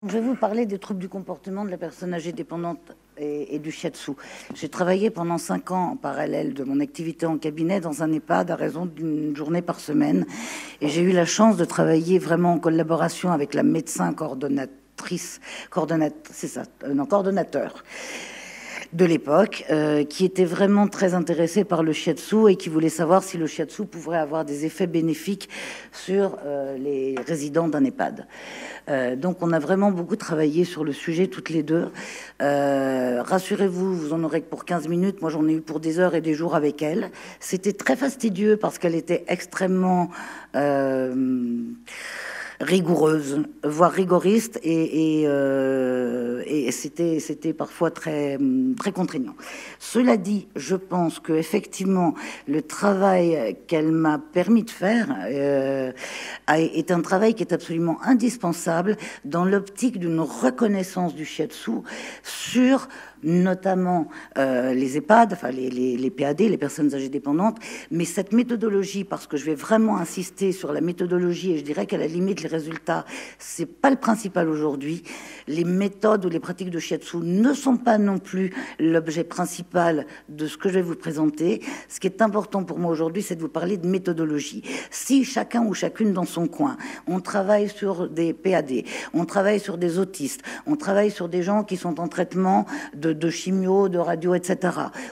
Je vais vous parler des troubles du comportement de la personne âgée dépendante et du shiatsu. J'ai travaillé pendant 5 ans en parallèle de mon activité en cabinet dans un EHPAD à raison d'une journée par semaine. Et j'ai eu la chance de travailler vraiment en collaboration avec la médecin coordonnateur de l'époque, qui était vraiment très intéressé par le shiatsu et qui voulait savoir si le shiatsu pouvait avoir des effets bénéfiques sur les résidents d'un EHPAD. Donc on a vraiment beaucoup travaillé sur le sujet toutes les deux. Rassurez-vous, vous en aurez que pour 15 minutes. Moi, j'en ai eu pour des heures et des jours avec elle. C'était très fastidieux parce qu'elle était extrêmement rigoureuse, voire rigoriste, et c'était parfois très contraignant. Cela dit, je pense que effectivement le travail qu'elle m'a permis de faire est un travail qui est absolument indispensable dans l'optique d'une reconnaissance du shiatsu sur notamment les EHPAD, enfin les PAD, les personnes âgées dépendantes, mais cette méthodologie, parce que je vais vraiment insister sur la méthodologie, et je dirais qu'à la limite, les résultats, c'est pas le principal aujourd'hui. Les méthodes ou les pratiques de shiatsu ne sont pas non plus l'objet principal de ce que je vais vous présenter. Ce qui est important pour moi aujourd'hui, c'est de vous parler de méthodologie. Si chacun ou chacune dans son coin, on travaille sur des PAD, on travaille sur des autistes, on travaille sur des gens qui sont en traitement de chimio, de radio, etc.,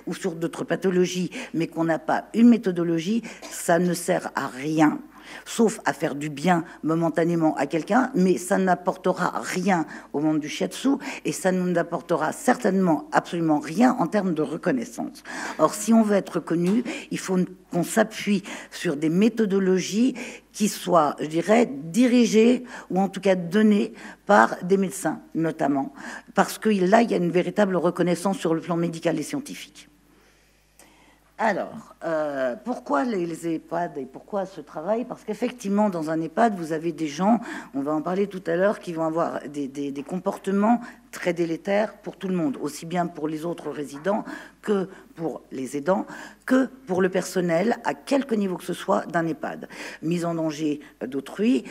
ou sur d'autres pathologies, mais qu'on n'a pas une méthodologie, ça ne sert à rien, sauf à faire du bien momentanément à quelqu'un, mais ça n'apportera rien au monde du shiatsu et ça ne nous apportera certainement absolument rien en termes de reconnaissance. Or, si on veut être reconnu, il faut qu'on s'appuie sur des méthodologies qui soient, je dirais, dirigées ou en tout cas données par des médecins, notamment, parce que là, il y a une véritable reconnaissance sur le plan médical et scientifique. Alors, pourquoi les EHPAD et pourquoi ce travail? Parce qu'effectivement, dans un EHPAD, vous avez des gens, on va en parler tout à l'heure, qui vont avoir des comportements très délétères pour tout le monde, aussi bien pour les autres résidents que pour les aidants, que pour le personnel, à quelque niveau que ce soit d'un EHPAD. Mise en danger d'autrui,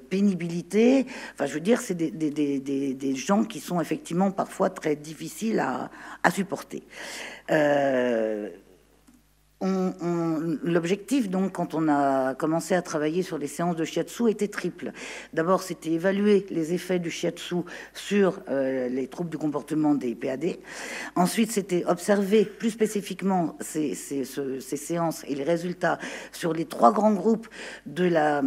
pénibilité, enfin je veux dire, c'est des gens qui sont effectivement parfois très difficiles à supporter. L'objectif, donc, quand on a commencé à travailler sur les séances de shiatsu, était triple. D'abord, c'était évaluer les effets du shiatsu sur les troubles du comportement des PAD. Ensuite, c'était observer plus spécifiquement ces séances et les résultats sur les 3 grands groupes de la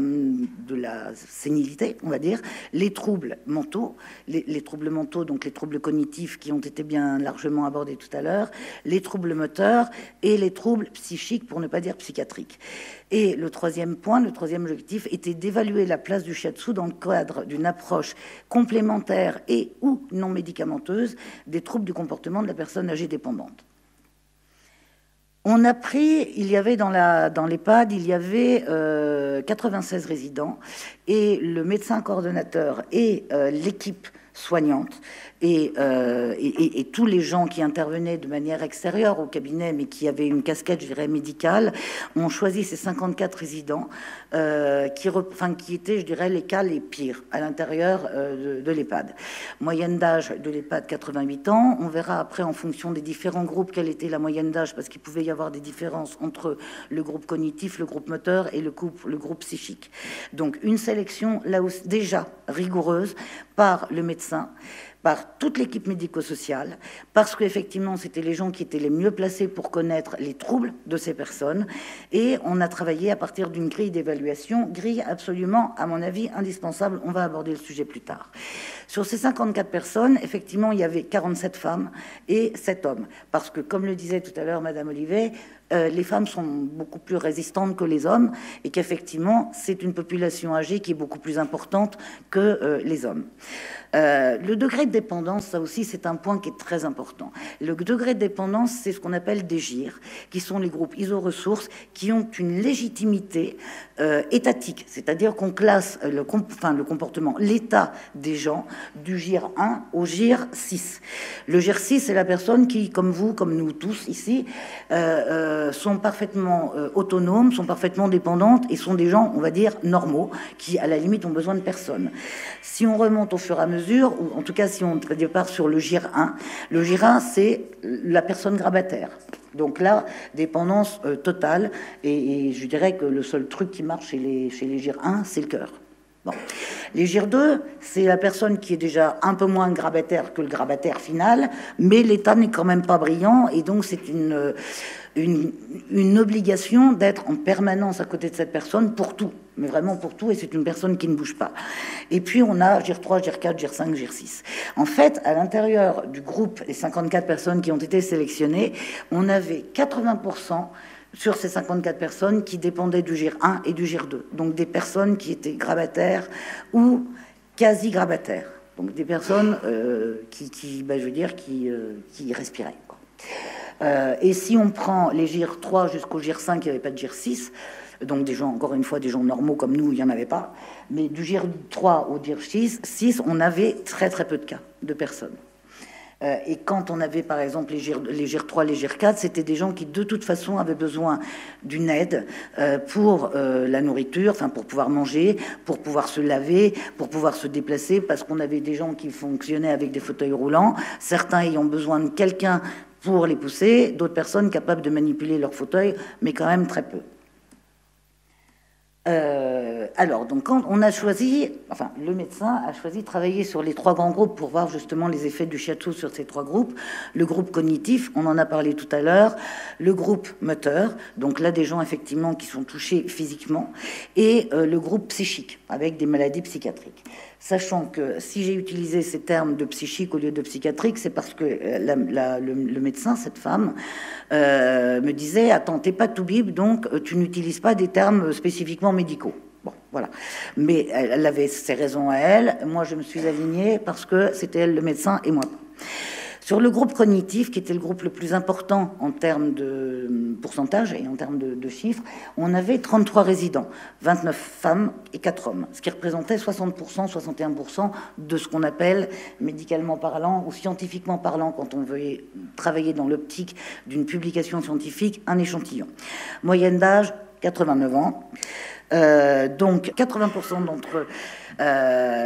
sénilité, on va dire, les troubles mentaux, les troubles mentaux, donc les troubles cognitifs qui ont été bien largement abordés tout à l'heure, les troubles moteurs et les troubles psychique, pour ne pas dire psychiatrique. Et le troisième point, le troisième objectif, était d'évaluer la place du shiatsu dans le cadre d'une approche complémentaire et ou non médicamenteuse des troubles du comportement de la personne âgée dépendante. On a pris, il y avait dans l'EHPAD, il y avait 96 résidents, et le médecin coordonnateur et l'équipe soignante et tous les gens qui intervenaient de manière extérieure au cabinet, mais qui avaient une casquette, je dirais, médicale, ont choisi ces 54 résidents qui étaient, je dirais, les cas les pires à l'intérieur de l'EHPAD. Moyenne d'âge de l'EHPAD, 88 ans. On verra après, en fonction des différents groupes, quelle était la moyenne d'âge, parce qu'il pouvait y avoir des différences entre le groupe cognitif, le groupe moteur et le groupe psychique. Donc, une sélection, là aussi, déjà rigoureuse par le médecin, par toute l'équipe médico-sociale, parce qu'effectivement, c'était les gens qui étaient les mieux placés pour connaître les troubles de ces personnes. Et on a travaillé à partir d'une grille d'évaluation, grille absolument, à mon avis, indispensable. On va aborder le sujet plus tard. Sur ces 54 personnes, effectivement, il y avait 47 femmes et 7 hommes. Parce que, comme le disait tout à l'heure Madame Olivet, les femmes sont beaucoup plus résistantes que les hommes et qu'effectivement, c'est une population âgée qui est beaucoup plus importante que les hommes. Le degré de dépendance, ça aussi, c'est un point qui est très important. Le degré de dépendance, c'est ce qu'on appelle des GIR, qui sont les groupes iso-ressources, qui ont une légitimité étatique, c'est-à-dire qu'on classe le comportement, l'état des gens, du GIR 1 au GIR 6. Le GIR 6, c'est la personne qui, comme vous, comme nous tous ici, sont parfaitement autonomes, sont parfaitement dépendantes et sont des gens, on va dire, normaux, qui, à la limite, ont besoin de personne. Si on remonte au fur et à mesure, ou en tout cas si on départ sur le GIR 1, le GIR 1, c'est la personne grabataire. Donc là, dépendance totale, et je dirais que le seul truc qui marche chez les GIR 1, c'est le cœur. Bon. Les GIR 2, c'est la personne qui est déjà un peu moins grabataire que le grabataire final, mais l'état n'est quand même pas brillant, et donc c'est une obligation d'être en permanence à côté de cette personne pour tout, mais vraiment pour tout, et c'est une personne qui ne bouge pas. Et puis on a GIR 3, GIR 4, GIR 5, GIR 6. En fait, à l'intérieur du groupe, les 54 personnes qui ont été sélectionnées, on avait 80% sur ces 54 personnes qui dépendaient du GIR 1 et du GIR 2. Donc des personnes qui étaient grabataires ou quasi-grabataires. Donc des personnes qui respiraient, quoi. Et si on prend les GIR 3 jusqu'au GIR 5, il n'y avait pas de GIR 6, donc des gens, encore une fois, des gens normaux comme nous, il n'y en avait pas. Mais du GIR 3 au GIR 6, on avait très très peu de cas de personnes. Et quand on avait par exemple les GIR 3, les GIR 4, c'était des gens qui de toute façon avaient besoin d'une aide pour la nourriture, enfin pour pouvoir manger, pour pouvoir se laver, pour pouvoir se déplacer, parce qu'on avait des gens qui fonctionnaient avec des fauteuils roulants, certains ayant besoin de quelqu'un pour les pousser, d'autres personnes capables de manipuler leur fauteuil, mais quand même très peu. Alors, donc, quand on a choisi, enfin, le médecin a choisi de travailler sur les 3 grands groupes pour voir justement les effets du shiatsu sur ces 3 groupes. Le groupe cognitif, on en a parlé tout à l'heure, le groupe moteur, donc là des gens effectivement qui sont touchés physiquement, et le groupe psychique, avec des maladies psychiatriques. Sachant que si j'ai utilisé ces termes de psychique au lieu de psychiatrique, c'est parce que le médecin, cette femme, me disait « Attends, t'es pas toubib, donc tu n'utilises pas des termes spécifiquement médicaux. » Bon, voilà. Mais elle avait ses raisons à elle. Moi, je me suis alignée parce que c'était elle le médecin et moi pas. Sur le groupe cognitif, qui était le groupe le plus important en termes de pourcentage et en termes de chiffres, on avait 33 résidents, 29 femmes et 4 hommes, ce qui représentait 60%, 61% de ce qu'on appelle, médicalement parlant ou scientifiquement parlant, quand on veut travailler dans l'optique d'une publication scientifique, un échantillon. Moyenne d'âge, 89 ans. Donc 80% d'entre eux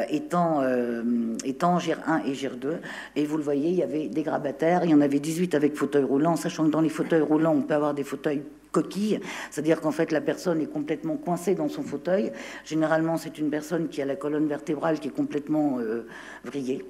étant GIR 1 et GIR 2, et vous le voyez, il y avait des grabataires, il y en avait 18 avec fauteuil roulant, sachant que dans les fauteuils roulants, on peut avoir des fauteuils coquilles, c'est-à-dire qu'en fait la personne est complètement coincée dans son fauteuil. Généralement, c'est une personne qui a la colonne vertébrale qui est complètement vrillée.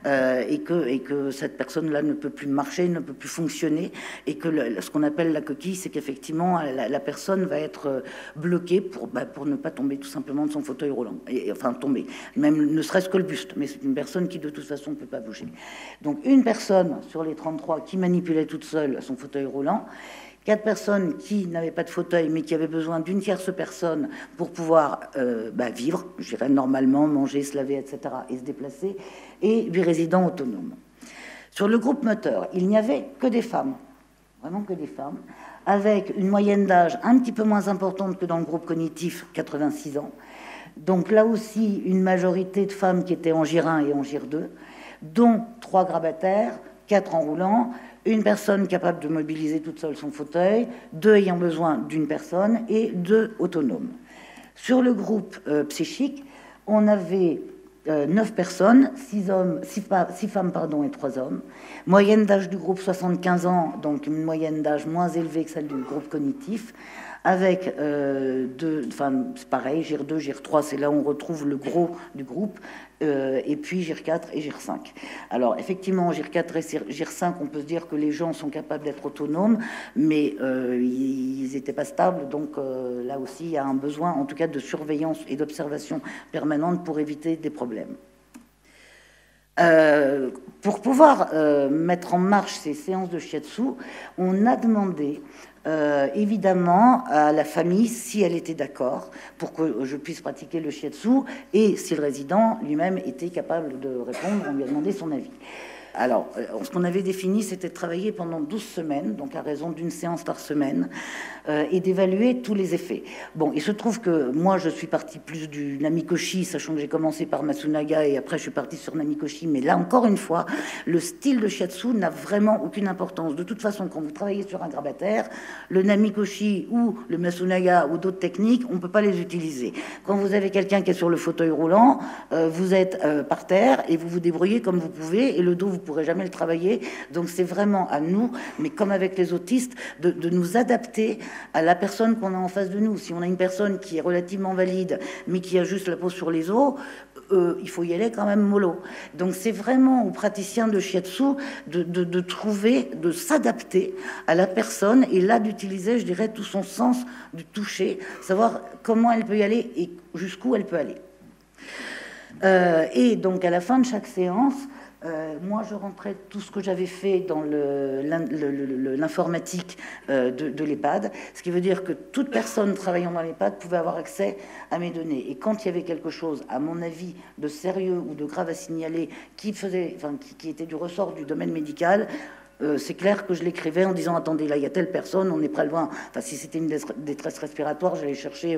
Et que cette personne-là ne peut plus marcher, ne peut plus fonctionner, et que ce qu'on appelle la coquille, c'est qu'effectivement la personne va être bloquée pour ne pas tomber tout simplement de son fauteuil roulant, enfin tomber, même ne serait-ce que le buste, mais c'est une personne qui de toute façon ne peut pas bouger. Donc une personne sur les 33 qui manipulait toute seule son fauteuil roulant, 4 personnes qui n'avaient pas de fauteuil, mais qui avaient besoin d'une tierce personne pour pouvoir vivre, je dirais normalement, manger, se laver, etc., et se déplacer, et 8 résidents autonomes. Sur le groupe moteur, il n'y avait que des femmes, vraiment que des femmes, avec une moyenne d'âge un petit peu moins importante que dans le groupe cognitif, 86 ans. Donc là aussi, une majorité de femmes qui étaient en GIR 1 et en GIR 2, dont 3 grabataires, 4 en roulant, une personne capable de mobiliser toute seule son fauteuil, 2 ayant besoin d'une personne et 2 autonomes. Sur le groupe psychique, on avait 9 personnes, 6 femmes et 3 hommes. Moyenne d'âge du groupe 75 ans, donc une moyenne d'âge moins élevée que celle du groupe cognitif, avec c'est pareil, GIR 2, GIR 3, c'est là où on retrouve le gros du groupe, et puis GIR 4 et GIR 5. Alors effectivement, GIR 4 et GIR 5, on peut se dire que les gens sont capables d'être autonomes, mais ils n'étaient pas stables, donc là aussi il y a un besoin en tout cas de surveillance et d'observation permanente pour éviter des problèmes. Pour pouvoir mettre en marche ces séances de shiatsu, on a demandé évidemment à la famille si elle était d'accord pour que je puisse pratiquer le shiatsu et si le résident lui-même était capable de répondre, on lui a demandé son avis. Alors, ce qu'on avait défini, c'était de travailler pendant 12 semaines, donc à raison d'une séance par semaine, et d'évaluer tous les effets. Bon, il se trouve que moi, je suis partie plus du Namikoshi, sachant que j'ai commencé par Masunaga et après je suis partie sur Namikoshi. Mais là, encore une fois, le style de shiatsu n'a vraiment aucune importance. De toute façon, quand vous travaillez sur un grabataire, le Namikoshi ou le Masunaga ou d'autres techniques, on ne peut pas les utiliser. Quand vous avez quelqu'un qui est sur le fauteuil roulant, vous êtes par terre et vous vous débrouillez comme vous pouvez, et le dos, vous pourrez jamais le travailler. Donc c'est vraiment à nous, mais comme avec les autistes, de nous adapter à la personne qu'on a en face de nous. Si on a une personne qui est relativement valide, mais qui a juste la peau sur les os, il faut y aller quand même mollo. Donc c'est vraiment aux praticiens de shiatsu de trouver, de s'adapter à la personne, et là d'utiliser, je dirais, tout son sens du toucher, savoir comment elle peut y aller et jusqu'où elle peut aller. Et donc à la fin de chaque séance, moi, je rentrais tout ce que j'avais fait dans l'informatique de l'EHPAD, ce qui veut dire que toute personne travaillant dans l'EHPAD pouvait avoir accès à mes données. Et quand il y avait quelque chose, à mon avis, de sérieux ou de grave à signaler, qui était du ressort du domaine médical, c'est clair que je l'écrivais en disant attendez, là il y a telle personne, on est pas loin. Enfin, si c'était une détresse respiratoire, j'allais chercher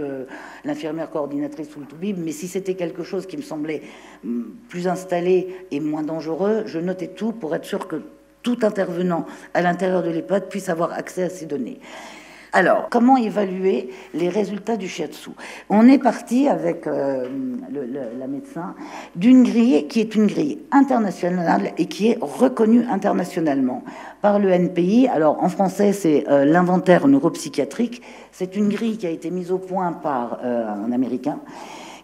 l'infirmière coordinatrice ou le toubib, mais si c'était quelque chose qui me semblait plus installé et moins dangereux, je notais tout pour être sûr que tout intervenant à l'intérieur de l'EHPAD puisse avoir accès à ces données. Alors, comment évaluer les résultats du shiatsu? On est parti avec la médecin d'une grille qui est une grille internationale et qui est reconnue internationalement par le NPI. Alors, en français, c'est l'inventaire neuropsychiatrique. C'est une grille qui a été mise au point par un Américain,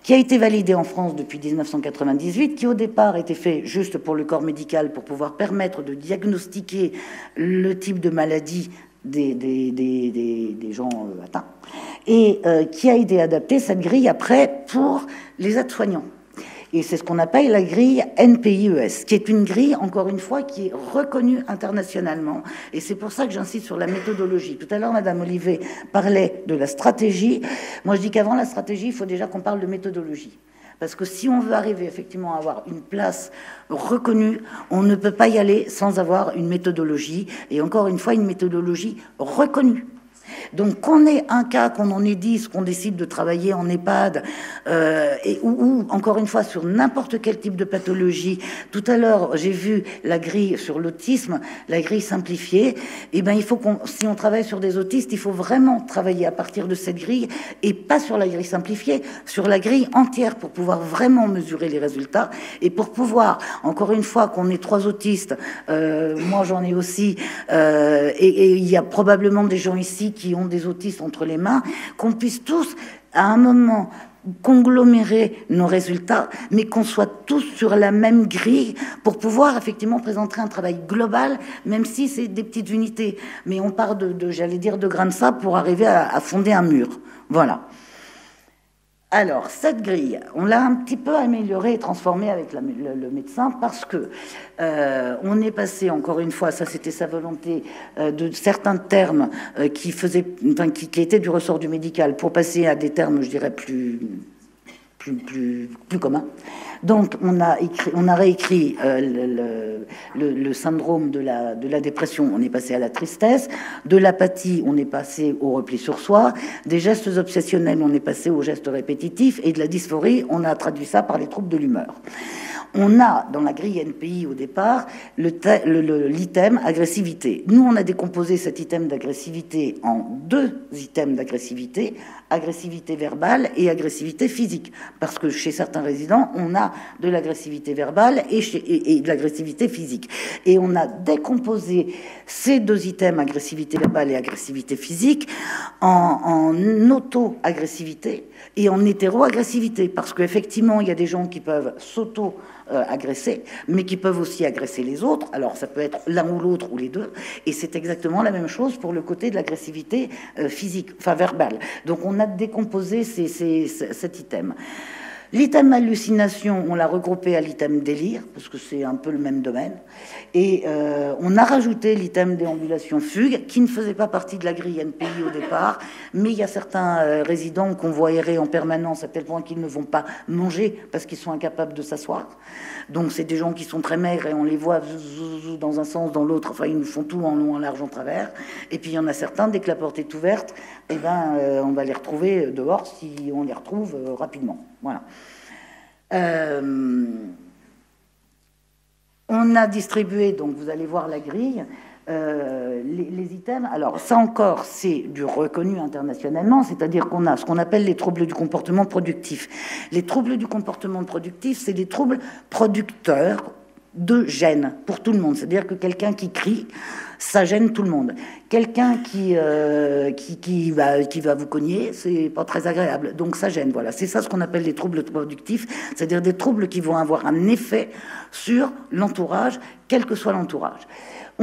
qui a été validée en France depuis 1998, qui au départ était fait juste pour le corps médical, pour pouvoir permettre de diagnostiquer le type de maladie des gens atteints, et qui a été adapté, cette grille, après, pour les aides-soignants. Et c'est ce qu'on appelle la grille NPIES, qui est une grille, encore une fois, qui est reconnue internationalement. Et c'est pour ça que j'insiste sur la méthodologie. Tout à l'heure, Madame Olivet parlait de la stratégie. Moi, je dis qu'avant la stratégie, il faut déjà qu'on parle de méthodologie. Parce que si on veut arriver effectivement à avoir une place reconnue, on ne peut pas y aller sans avoir une méthodologie. Et encore une fois, une méthodologie reconnue. Donc qu'on ait un cas, qu'on en ait 10, qu'on décide de travailler en EHPAD, ou encore une fois sur n'importe quel type de pathologie. Tout à l'heure, j'ai vu la grille sur l'autisme, la grille simplifiée. Eh ben, il faut si on travaille sur des autistes, il faut vraiment travailler à partir de cette grille et pas sur la grille simplifiée, sur la grille entière pour pouvoir vraiment mesurer les résultats et pour pouvoir, encore une fois, qu'on ait 3 autistes, moi j'en ai aussi, et il y a probablement des gens ici qui ont des autistes entre les mains, qu'on puisse tous, à un moment, conglomérer nos résultats, mais qu'on soit tous sur la même grille pour pouvoir effectivement présenter un travail global, même si c'est des petites unités. Mais on part j'allais dire, de grains de sable pour arriver à fonder un mur. Voilà. Alors, cette grille, on l'a un petit peu améliorée et transformée avec le médecin parce que on est passé, encore une fois, ça c'était sa volonté, de certains termes qui étaient du ressort du médical pour passer à des termes, je dirais, plus communs. Donc, on a réécrit le syndrome de la dépression, on est passé à la tristesse, de l'apathie, on est passé au repli sur soi, des gestes obsessionnels, on est passé aux gestes répétitifs, et de la dysphorie, on a traduit ça par les troubles de l'humeur. On a, dans la grille NPI au départ, l'item agressivité. Nous, on a décomposé cet item d'agressivité en 2 items d'agressivité, agressivité verbale et agressivité physique. Parce que chez certains résidents, on a de l'agressivité verbale et de l'agressivité physique. Et on a décomposé ces 2 items, agressivité verbale et agressivité physique, en auto-agressivité et en hétéro-agressivité. Parce qu'effectivement, il y a des gens qui peuvent agresser, mais qui peuvent aussi agresser les autres. Alors ça peut être l'un ou l'autre ou les deux, et c'est exactement la même chose pour le côté de l'agressivité physique, enfin verbale. Donc on a décomposé cet item. L'item hallucination, on l'a regroupé à l'item délire, parce que c'est un peu le même domaine. Et on a rajouté l'item déambulation fugue, qui ne faisait pas partie de la grille NPI au départ, mais il y a certains résidents qu'on voit errer en permanence à tel point qu'ils ne vont pas manger parce qu'ils sont incapables de s'asseoir. Donc c'est des gens qui sont très maigres et on les voit dans un sens, dans l'autre, enfin ils nous font tout en long, en large, en travers. Et puis il y en a certains, dès que la porte est ouverte, eh ben, on va les retrouver dehors si on les retrouve rapidement. Voilà. On a distribué, donc vous allez voir la grille, les items. Alors ça encore, c'est du reconnu internationalement, c'est-à-dire qu'on a ce qu'on appelle les troubles du comportement productif. Les troubles du comportement productif, c'est des troubles producteurs de gêne pour tout le monde. C'est-à-dire que quelqu'un qui crie, ça gêne tout le monde. Quelqu'un qui va vous cogner, c'est pas très agréable. Donc ça gêne. Voilà, c'est ça ce qu'on appelle les troubles productifs, c'est-à-dire des troubles qui vont avoir un effet sur l'entourage, quel que soit l'entourage.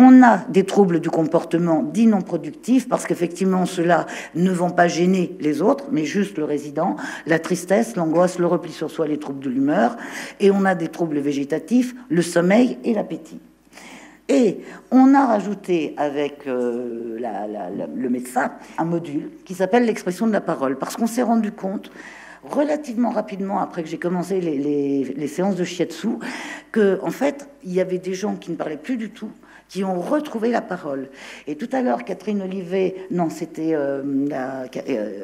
On a des troubles du comportement dits non productifs parce qu'effectivement ceux-là ne vont pas gêner les autres, mais juste le résident, la tristesse, l'angoisse, le repli sur soi, les troubles de l'humeur. Et on a des troubles végétatifs, le sommeil et l'appétit. Et on a rajouté avec le médecin un module qui s'appelle l'expression de la parole, parce qu'on s'est rendu compte relativement rapidement, après que j'ai commencé les séances de shiatsu, que en fait, il y avait des gens qui ne parlaient plus du tout, qui ont retrouvé la parole. Et tout à l'heure, Catherine Olivet, non, c'était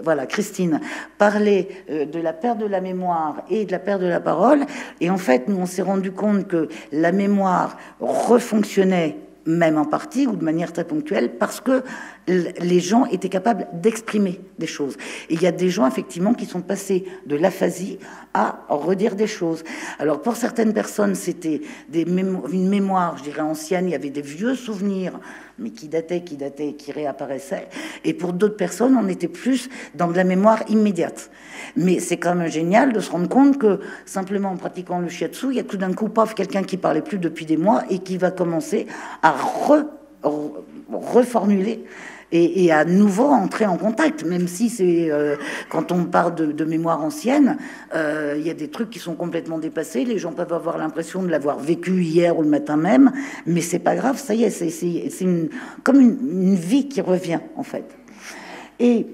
voilà, Christine, parlait de la perte de la mémoire et de la perte de la parole. Et en fait, nous, on s'est rendu compte que la mémoire refonctionnait, même en partie ou de manière très ponctuelle, parce que les gens étaient capables d'exprimer des choses. Et il y a des gens, effectivement, qui sont passés de l'aphasie à redire des choses. Alors, pour certaines personnes, c'était une mémoire, je dirais, ancienne. Il y avait des vieux souvenirs, mais qui dataient, qui réapparaissaient. Et pour d'autres personnes, on était plus dans de la mémoire immédiate. Mais c'est quand même génial de se rendre compte que, simplement en pratiquant le shiatsu, il y a tout d'un coup, paf, quelqu'un qui parlait plus depuis des mois et qui va commencer à reformuler et à nouveau entrer en contact, même si c'est quand on parle de mémoire ancienne, il y a des trucs qui sont complètement dépassés. Les gens peuvent avoir l'impression de l'avoir vécu hier ou le matin même, mais c'est pas grave, ça y est, c'est comme une vie qui revient en fait. Et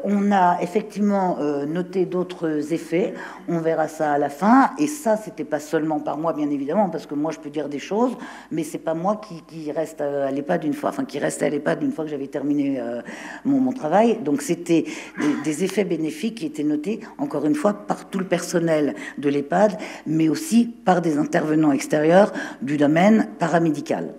on a effectivement noté d'autres effets, on verra ça à la fin, et ça c'était pas seulement par moi bien évidemment, parce que moi je peux dire des choses, mais c'est pas moi qui reste à l'EHPAD une fois, enfin qui reste à l'EHPAD une fois que j'avais terminé mon travail, donc c'était des effets bénéfiques qui étaient notés encore une fois par tout le personnel de l'EHPAD, mais aussi par des intervenants extérieurs du domaine paramédical.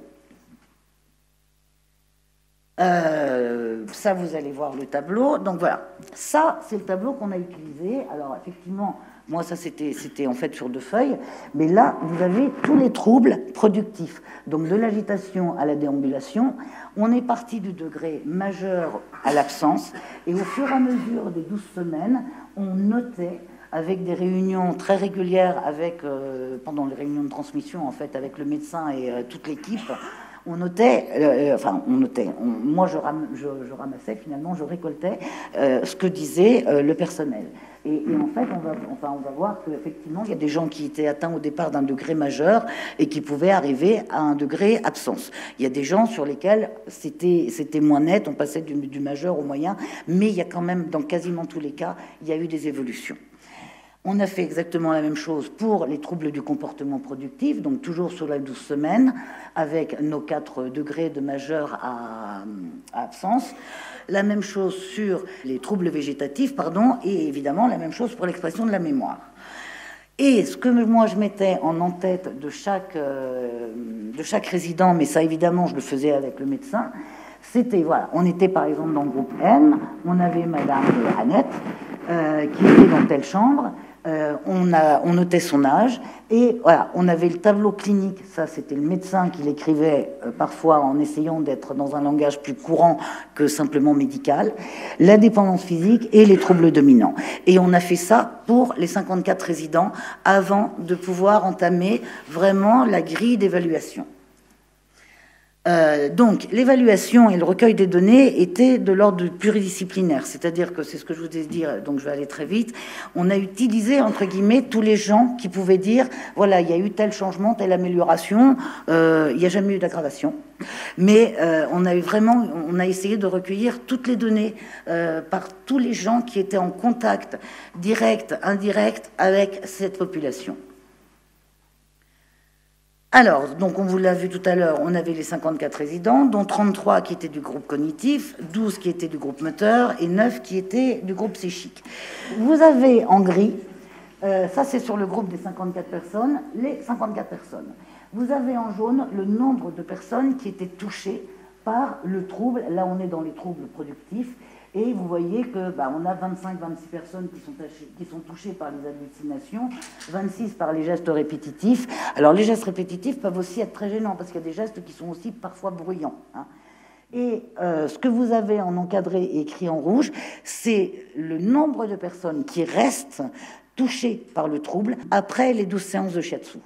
Ça, vous allez voir le tableau. Donc voilà, ça, c'est le tableau qu'on a utilisé. Alors effectivement, moi, ça, c'était en fait sur 2 feuilles. Mais là, vous avez tous les troubles productifs. Donc de l'agitation à la déambulation. On est parti du degré majeur à l'absence. Et au fur et à mesure des 12 semaines, on notait avec des réunions très régulières, pendant les réunions de transmission, en fait, avec le médecin et toute l'équipe, on notait, moi je ramassais finalement, je récoltais ce que disait le personnel. Et en fait, on va voir qu'effectivement, il y a des gens qui étaient atteints au départ d'un degré majeur et qui pouvaient arriver à un degré absence. Il y a des gens sur lesquels c'était moins net, on passait du majeur au moyen, mais il y a quand même, dans quasiment tous les cas, il y a eu des évolutions. On a fait exactement la même chose pour les troubles du comportement productif, donc toujours sur la 12 semaines, avec nos 4 degrés de majeur à absence. La même chose sur les troubles végétatifs, et évidemment la même chose pour l'expression de la mémoire. Et ce que moi je mettais en tête de chaque résident, mais ça évidemment je le faisais avec le médecin, c'était, voilà, on était par exemple dans le groupe M, on avait Madame Annette qui était dans telle chambre, on notait son âge, et voilà, on avait le tableau clinique, ça c'était le médecin qui l'écrivait parfois en essayant d'être dans un langage plus courant que simplement médical, la dépendance physique et les troubles dominants. Et on a fait ça pour les 54 résidents avant de pouvoir entamer vraiment la grille d'évaluation. Donc, l'évaluation et le recueil des données étaient de l'ordre pluridisciplinaire, c'est-à-dire que c'est ce que je vous ai dit, donc je vais aller très vite. On a utilisé, entre guillemets, tous les gens qui pouvaient dire, voilà, il y a eu tel changement, telle amélioration, il n'y a jamais eu d'aggravation. Mais on a essayé de recueillir toutes les données par tous les gens qui étaient en contact direct, indirect avec cette population. Alors, donc on vous l'a vu tout à l'heure, on avait les 54 résidents, dont 33 qui étaient du groupe cognitif, 12 qui étaient du groupe moteur et 9 qui étaient du groupe psychique. Vous avez en gris, ça c'est sur le groupe des 54 personnes, les 54 personnes. Vous avez en jaune le nombre de personnes qui étaient touchées par le trouble, là on est dans les troubles productifs, et vous voyez que on a 25-26 personnes qui sont touchées par les hallucinations, 26 par les gestes répétitifs. Alors les gestes répétitifs peuvent aussi être très gênants, parce qu'il y a des gestes qui sont aussi parfois bruyants, hein. Et ce que vous avez en encadré et écrit en rouge, c'est le nombre de personnes qui restent touchées par le trouble après les 12 séances de shiatsu.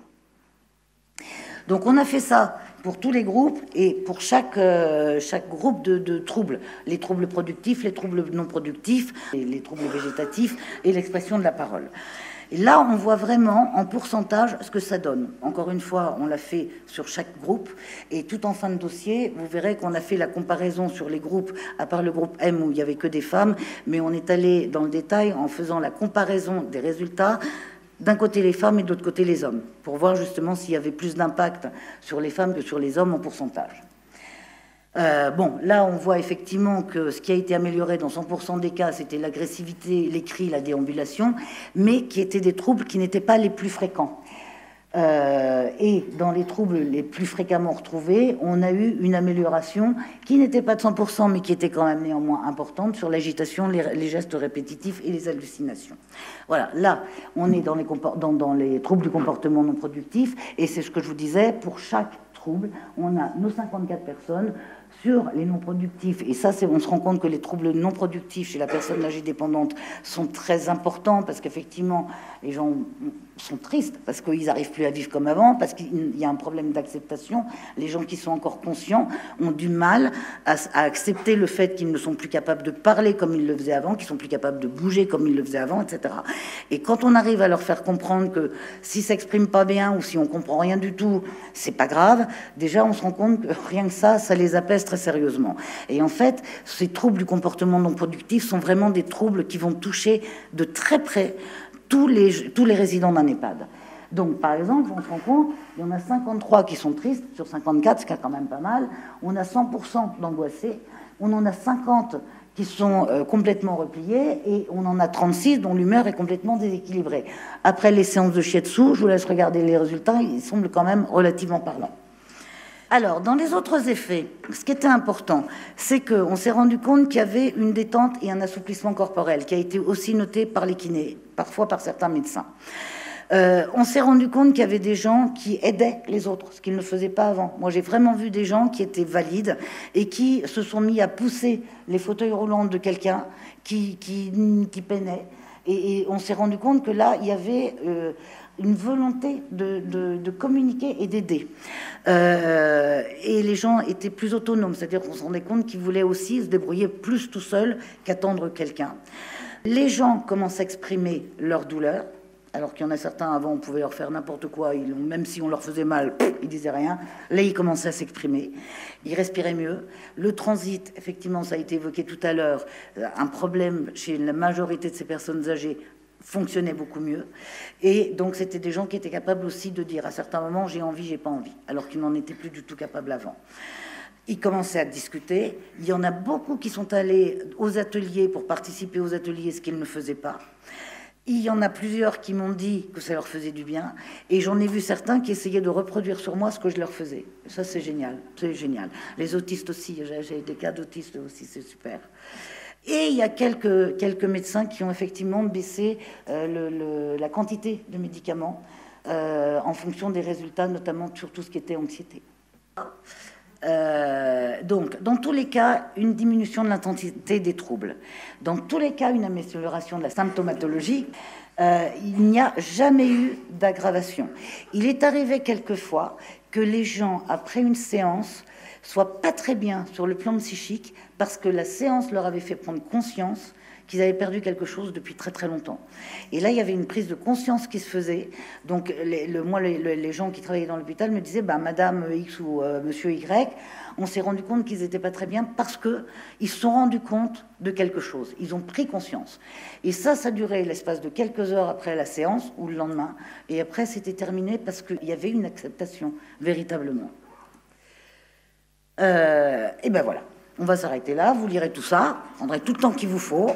Donc on a fait ça pour tous les groupes et pour chaque groupe de troubles, les troubles productifs, les troubles non productifs, les troubles végétatifs et l'expression de la parole. Et là, on voit vraiment en pourcentage ce que ça donne. Encore une fois, on l'a fait sur chaque groupe et tout en fin de dossier, vous verrez qu'on a fait la comparaison sur les groupes, à part le groupe M où il n'y avait que des femmes, mais on est allé dans le détail en faisant la comparaison des résultats d'un côté les femmes et de l'autre côté les hommes, pour voir justement s'il y avait plus d'impact sur les femmes que sur les hommes en pourcentage. Bon, là, on voit effectivement que ce qui a été amélioré dans 100% des cas, c'était l'agressivité, les cris, la déambulation, mais qui étaient des troubles qui n'étaient pas les plus fréquents. Et dans les troubles les plus fréquemment retrouvés, on a eu une amélioration qui n'était pas de 100%, mais qui était quand même néanmoins importante sur l'agitation, les gestes répétitifs et les hallucinations. Voilà, là, on est dans les troubles du comportement non productif, et c'est ce que je vous disais, pour chaque trouble, on a nos 54 personnes sur les non productifs. Et ça, on se rend compte que les troubles non productifs chez la personne âgée dépendante sont très importants, parce qu'effectivement, les gens sont tristes, parce qu'ils n'arrivent plus à vivre comme avant, parce qu'il y a un problème d'acceptation. Les gens qui sont encore conscients ont du mal à accepter le fait qu'ils ne sont plus capables de parler comme ils le faisaient avant, qu'ils sont plus capables de bouger comme ils le faisaient avant, etc. Et quand on arrive à leur faire comprendre que s'ils s'expriment pas bien ou si on comprend rien du tout, c'est pas grave, déjà on se rend compte que rien que ça les apaise très sérieusement. Et en fait, ces troubles du comportement non productif sont vraiment des troubles qui vont toucher de très près tous les résidents d'un EHPAD. Donc, par exemple, on se rend compte, il y en a 53 qui sont tristes sur 54, ce qui est quand même pas mal. On a 100% d'angoissés. On en a 50 qui sont complètement repliés et on en a 36 dont l'humeur est complètement déséquilibrée. Après les séances de shiatsu, je vous laisse regarder les résultats, ils semblent quand même relativement parlants. Alors, dans les autres effets, ce qui était important, c'est qu'on s'est rendu compte qu'il y avait une détente et un assouplissement corporel qui a été aussi noté par les kinés, parfois par certains médecins. On s'est rendu compte qu'il y avait des gens qui aidaient les autres, ce qu'ils ne faisaient pas avant. Moi, j'ai vraiment vu des gens qui étaient valides et qui se sont mis à pousser les fauteuils roulants de quelqu'un qui peinait. Et on s'est rendu compte que là, il y avait une volonté de communiquer et d'aider. Et les gens étaient plus autonomes, c'est-à-dire qu'on se rendait compte qu'ils voulaient aussi se débrouiller plus tout seuls qu'attendre quelqu'un. Les gens commencent à exprimer leur douleur, alors qu'il y en a certains, avant, on pouvait leur faire n'importe quoi, même si on leur faisait mal, ils disaient rien. Là, ils commençaient à s'exprimer, ils respiraient mieux. Le transit, effectivement, ça a été évoqué tout à l'heure, un problème chez la majorité de ces personnes âgées, fonctionnait beaucoup mieux. Et donc, c'était des gens qui étaient capables aussi de dire à certains moments, j'ai envie, j'ai pas envie, alors qu'ils n'en étaient plus du tout capables avant. Ils commençaient à discuter. Il y en a beaucoup qui sont allés aux ateliers pour participer aux ateliers, ce qu'ils ne faisaient pas. Il y en a plusieurs qui m'ont dit que ça leur faisait du bien. Et j'en ai vu certains qui essayaient de reproduire sur moi ce que je leur faisais. Ça, c'est génial. C'est génial. Les autistes aussi. J'ai des cas d'autistes aussi, c'est super. Et il y a quelques médecins qui ont effectivement baissé la quantité de médicaments en fonction des résultats, notamment sur tout ce qui était anxiété. Donc, dans tous les cas, une diminution de l'intensité des troubles. Dans tous les cas, une amélioration de la symptomatologie. Il n'y a jamais eu d'aggravation. Il est arrivé quelquefois que les gens, après une séance, soient pas très bien sur le plan psychique parce que la séance leur avait fait prendre conscience qu'ils avaient perdu quelque chose depuis très très longtemps. Et là, il y avait une prise de conscience qui se faisait. Donc, les gens qui travaillaient dans l'hôpital me disaient, bah, Madame X ou Monsieur Y, on s'est rendu compte qu'ils n'étaient pas très bien parce qu'ils se sont rendus compte de quelque chose. Ils ont pris conscience. Et ça durait l'espace de quelques heures après la séance ou le lendemain. Et après, c'était terminé parce qu'il y avait une acceptation, véritablement. Et ben voilà. On va s'arrêter là, vous lirez tout ça, vous prendrez tout le temps qu'il vous faut.